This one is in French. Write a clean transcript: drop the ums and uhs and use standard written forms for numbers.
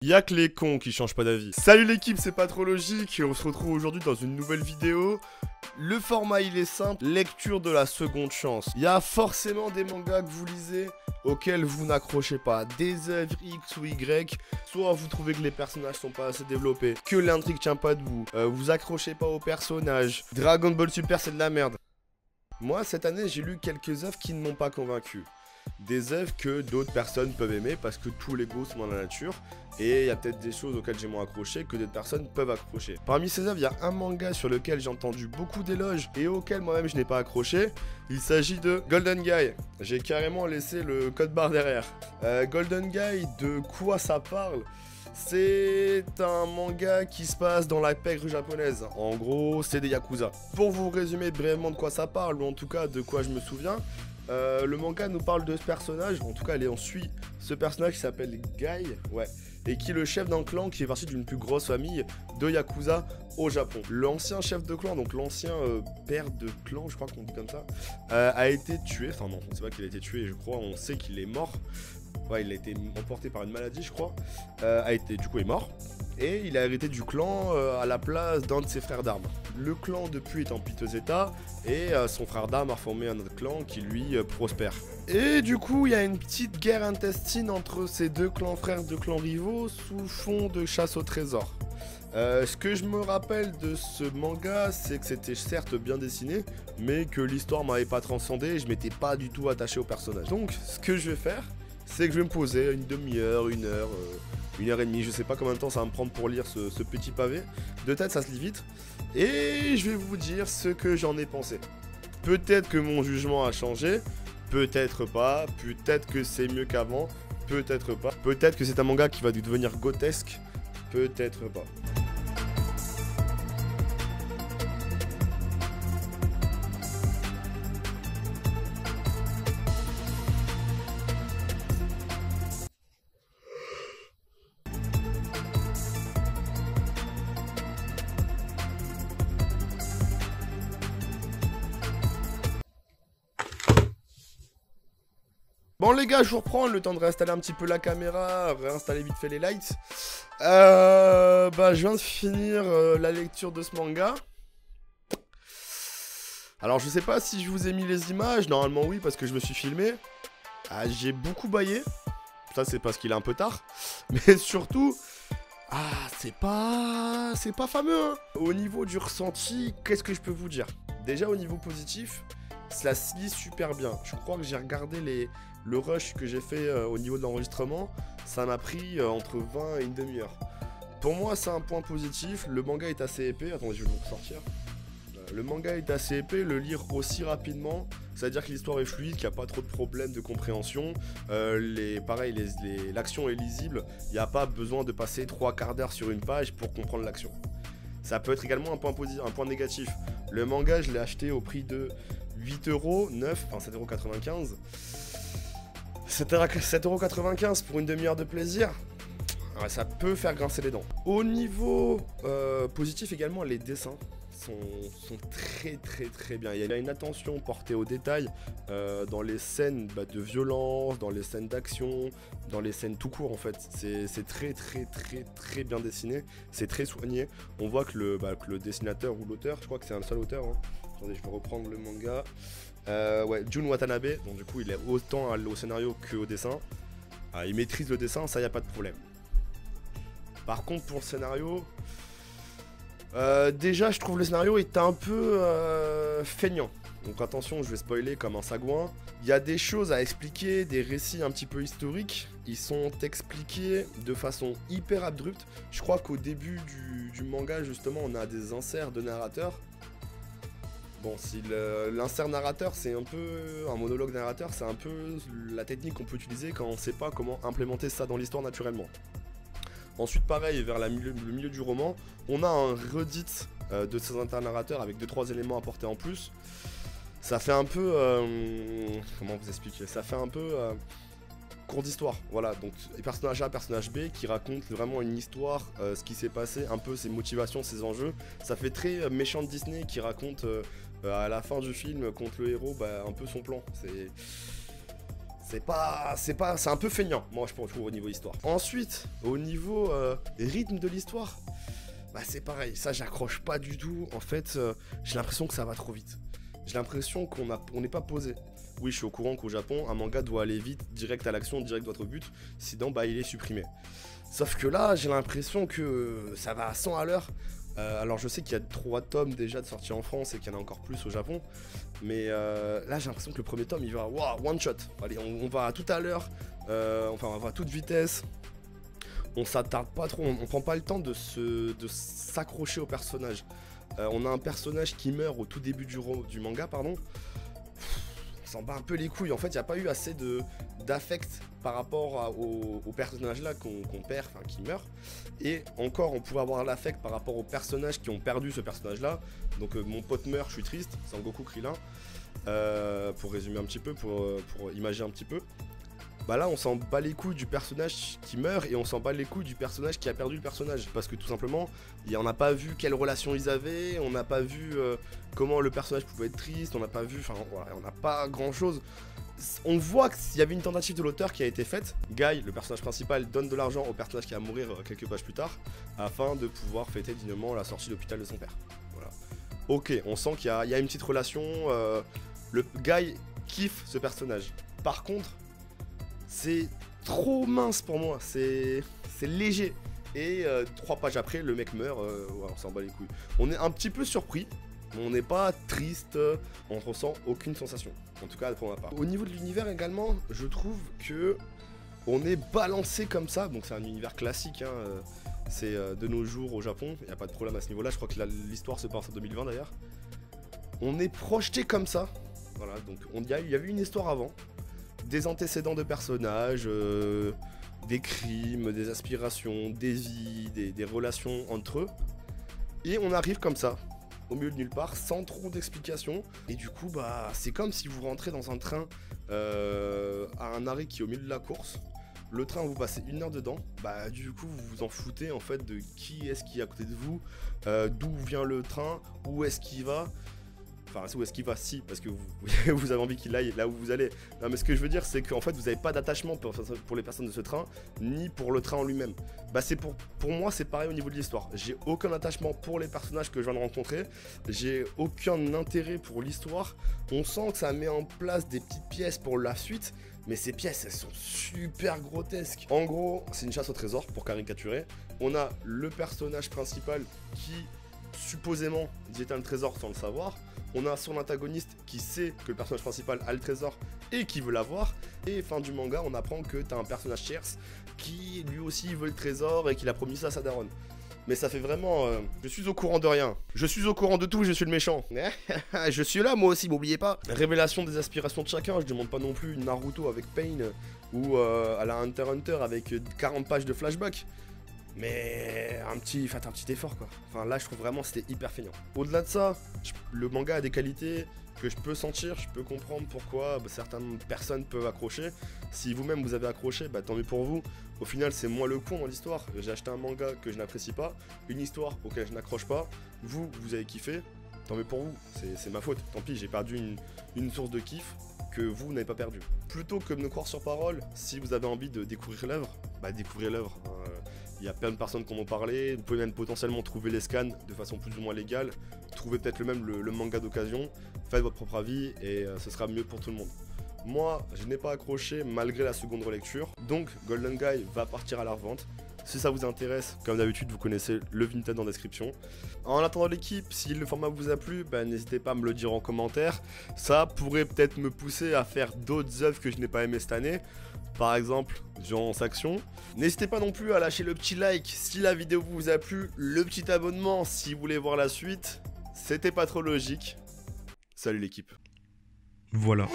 Y'a que les cons qui changent pas d'avis. Salut l'équipe, c'est pas trop logique, on se retrouve aujourd'hui dans une nouvelle vidéo. Le format il est simple, lecture de la seconde chance. Il y a forcément des mangas que vous lisez auxquels vous n'accrochez pas, des œuvres X ou Y, soit vous trouvez que les personnages sont pas assez développés, que l'intrigue tient pas debout, vous accrochez pas aux personnages, Dragon Ball Super c'est de la merde. Moi cette année j'ai lu quelques œuvres qui ne m'ont pas convaincu. Des œuvres que d'autres personnes peuvent aimer parce que tous les goûts sont dans la nature et il y a peut-être des choses auxquelles j'ai moins accroché que d'autres personnes peuvent accrocher. Parmi ces œuvres, il y a un manga sur lequel j'ai entendu beaucoup d'éloges et auquel moi-même je n'ai pas accroché. Il s'agit de Golden Guy. J'ai carrément laissé le code barre derrière. Golden Guy, de quoi ça parle ? C'est un manga qui se passe dans la pègre japonaise. En gros, c'est des yakuza. Pour vous résumer brièvement de quoi ça parle, ou en tout cas de quoi je me souviens, le manga nous parle de ce personnage, en tout cas on suit ce personnage qui s'appelle Guy, ouais, et qui est le chef d'un clan qui fait partie d'une plus grosse famille de yakuza au Japon. L'ancien chef de clan, donc l'ancien père de clan, je crois qu'on dit comme ça, a été tué, enfin non, on sait pas qu'il a été tué, je crois, on sait qu'il est mort. Ouais, il a été emporté par une maladie, je crois. Du coup, est mort. Et il a hérité du clan à la place d'un de ses frères d'armes. Le clan, depuis, est en piteux état. Et son frère d'armes a formé un autre clan qui, lui, prospère. Et du coup, il y a une petite guerre intestine entre ces deux clans frères, deux clans rivaux, sous fond de chasse au trésor. Ce que je me rappelle de ce manga, c'est que c'était certes bien dessiné, mais que l'histoire m'avait pas transcendé et je m'étais pas du tout attaché au personnage. Donc, ce que je vais faire, c'est que je vais me poser une demi-heure, une heure et demie, je sais pas combien de temps ça va me prendre pour lire ce petit pavé. De tête, ça se lit vite. Et je vais vous dire ce que j'en ai pensé. Peut-être que mon jugement a changé, peut-être pas, peut-être que c'est mieux qu'avant, peut-être pas. Peut-être que c'est un manga qui va devenir grotesque, peut-être pas. Bon les gars, je vous reprends, le temps de réinstaller un petit peu la caméra, réinstaller vite fait les lights. Je viens de finir la lecture de ce manga. Alors je sais pas si je vous ai mis les images, normalement oui parce que je me suis filmé. J'ai beaucoup baillé, ça c'est parce qu'il est un peu tard. Mais surtout, c'est pas fameux hein. Au niveau du ressenti, qu'est-ce que je peux vous dire? Déjà au niveau positif, ça se lit super bien. Je crois que j'ai regardé le rush que j'ai fait au niveau de l'enregistrement, ça m'a pris entre 20 et une demi-heure. Pour moi, c'est un point positif. Le manga est assez épais. Attendez, je vais vous ressortir. Le manga est assez épais, le lire aussi rapidement, c'est-à-dire que l'histoire est fluide, qu'il n'y a pas trop de problèmes de compréhension. L'action est lisible, il n'y a pas besoin de passer 3 quarts d'heure sur une page pour comprendre l'action. Ça peut être également un point négatif. Le manga, je l'ai acheté au prix de 8€, 9, enfin 7,95€. 7,95€ pour une demi-heure de plaisir, ça peut faire grincer les dents. Au niveau positif également, les dessins sont très bien. Il y a une attention portée au détail dans les scènes de violence, dans les scènes d'action, dans les scènes tout court en fait. C'est très bien dessiné, c'est très soigné. On voit que le dessinateur ou l'auteur, je crois que c'est un seul auteur, hein. Attendez, je vais reprendre le manga. Ouais, Jun Watanabe, donc du coup il est autant au scénario qu'au dessin. Il maîtrise le dessin, ça y a pas de problème. Par contre pour le scénario, déjà je trouve le scénario est un peu feignant. Donc attention, je vais spoiler comme un sagouin. Il y a des choses à expliquer, des récits un petit peu historiques. Ils sont expliqués de façon hyper abrupte. Je crois qu'au début du manga justement on a des inserts de narrateurs. Bon, si l'insert narrateur, c'est un peu un monologue narrateur, c'est un peu la technique qu'on peut utiliser quand on ne sait pas comment implémenter ça dans l'histoire naturellement. Ensuite, pareil, vers le milieu du roman, on a un redit de ces internarrateurs avec 2-3 éléments apportés en plus. Ça fait un peu... comment vous expliquer? Ça fait un peu... cours d'histoire, voilà, donc personnage A, personnage B qui raconte vraiment une histoire, ce qui s'est passé, un peu ses motivations, ses enjeux. Ça fait très méchant de Disney qui raconte à la fin du film contre le héros un peu son plan. C'est un peu feignant, moi je trouve, au niveau histoire. Ensuite, au niveau rythme de l'histoire, bah c'est pareil, ça j'accroche pas du tout. En fait, j'ai l'impression que ça va trop vite. J'ai l'impression qu'on n'est pas posé. Oui, je suis au courant qu'au Japon, un manga doit aller vite, direct à l'action, direct droit au but, sinon bah il est supprimé. Sauf que là, j'ai l'impression que ça va à 100 à l'heure. Alors je sais qu'il y a 3 tomes déjà de sortie en France et qu'il y en a encore plus au Japon. Mais là j'ai l'impression que le premier tome il va one shot. Allez, on va à tout à l'heure, enfin on va à toute vitesse. On s'attarde pas trop, on prend pas le temps de s'accrocher au personnage. On a un personnage qui meurt au tout début du manga, pardon. On s'en bat un peu les couilles. En fait, il n'y a pas eu assez d'affect par rapport au personnage-là qu'on perd, enfin qui meurt. Et encore, on pourrait avoir l'affect par rapport aux personnages qui ont perdu ce personnage-là. Donc mon pote meurt, je suis triste, Sangoku Krillin. Pour résumer un petit peu, pour imaginer un petit peu. Bah là on s'en bat les couilles du personnage qui meurt et on s'en bat les couilles du personnage qui a perdu le personnage. Parce que tout simplement, on n'a pas vu quelle relation ils avaient, on n'a pas vu comment le personnage pouvait être triste, on n'a pas vu, enfin voilà, on n'a pas grand chose. On voit qu'il y avait une tentative de l'auteur qui a été faite. Guy, le personnage principal, donne de l'argent au personnage qui va mourir quelques pages plus tard afin de pouvoir fêter dignement la sortie de l'hôpital de son père. Voilà. Ok, on sent qu'il y a une petite relation, le Guy kiffe ce personnage. Par contre, c'est trop mince pour moi, c'est léger. Et 3 pages après, le mec meurt, ouais, on s'en bat les couilles. On est un petit peu surpris, mais on n'est pas triste, on ne ressent aucune sensation. En tout cas, pour ma part. Au niveau de l'univers également, je trouve que on est balancé comme ça. Donc c'est un univers classique, hein, c'est de nos jours au Japon, il n'y a pas de problème à ce niveau-là. Je crois que l'histoire se passe en 2020 d'ailleurs. On est projeté comme ça. Voilà, donc il y avait une histoire avant. Des antécédents de personnages, des crimes, des aspirations, des vies, des relations entre eux. Et on arrive comme ça, au milieu de nulle part, sans trop d'explications. Et du coup, bah, c'est comme si vous rentrez dans un train à un arrêt qui est au milieu de la course. Le train, vous passez 1 heure dedans. Bah, du coup, vous vous en foutez en fait de qui est-ce qui est à côté de vous, d'où vient le train, où est-ce qu'il va. Enfin, où est-ce qu'il va? Si, parce que vous avez envie qu'il aille là où vous allez. Non, mais ce que je veux dire, c'est qu'en fait, vous n'avez pas d'attachement pour les personnes de ce train, ni pour le train en lui-même. Bah, pour moi, c'est pareil au niveau de l'histoire. J'ai aucun attachement pour les personnages que je viens de rencontrer. J'ai aucun intérêt pour l'histoire. On sent que ça met en place des petites pièces pour la suite, mais ces pièces, elles sont super grotesques. En gros, c'est une chasse au trésor, pour caricaturer. On a le personnage principal qui, supposément, détient le trésor sans le savoir. On a son antagoniste qui sait que le personnage principal a le trésor et qui veut l'avoir. Et fin du manga, on apprend que t'as un personnage tierce qui lui aussi veut le trésor et qu'il a promis ça à sa daronne. Mais ça fait vraiment... je suis au courant de rien. Je suis au courant de tout, je suis le méchant. Je suis là, moi aussi, m'oubliez pas. Révélation des aspirations de chacun. Je demande pas non plus une Naruto avec Pain ou à la Hunter x Hunter avec 40 pages de flashback. Mais faites un petit effort quoi. Enfin là je trouve vraiment c'était hyper feignant. Au-delà de ça, le manga a des qualités que je peux sentir, je peux comprendre pourquoi certaines personnes peuvent accrocher. Si vous-même vous avez accroché, bah tant mieux pour vous. Au final c'est moi le con dans l'histoire. J'ai acheté un manga que je n'apprécie pas, une histoire auquel je n'accroche pas. Vous avez kiffé, tant mieux pour vous. C'est ma faute, tant pis, j'ai perdu une source de kiff que vous n'avez pas perdu. Plutôt que de me croire sur parole, si vous avez envie de découvrir l'œuvre, bah découvrez l'œuvre. Il y a plein de personnes qui m'ont parlé, vous pouvez même potentiellement trouver les scans de façon plus ou moins légale, trouvez peut-être le manga d'occasion, faites votre propre avis et ce sera mieux pour tout le monde. Moi, je n'ai pas accroché malgré la seconde relecture, donc Golden Guy va partir à la revente. Si ça vous intéresse, comme d'habitude, vous connaissez le Vinted en description. En attendant l'équipe, si le format vous a plu, bah, n'hésitez pas à me le dire en commentaire. Ça pourrait peut-être me pousser à faire d'autres œuvres que je n'ai pas aimées cette année. Par exemple, Violence Action. N'hésitez pas non plus à lâcher le petit like si la vidéo vous a plu, le petit abonnement si vous voulez voir la suite. C'était pas trop logique. Salut l'équipe. Voilà.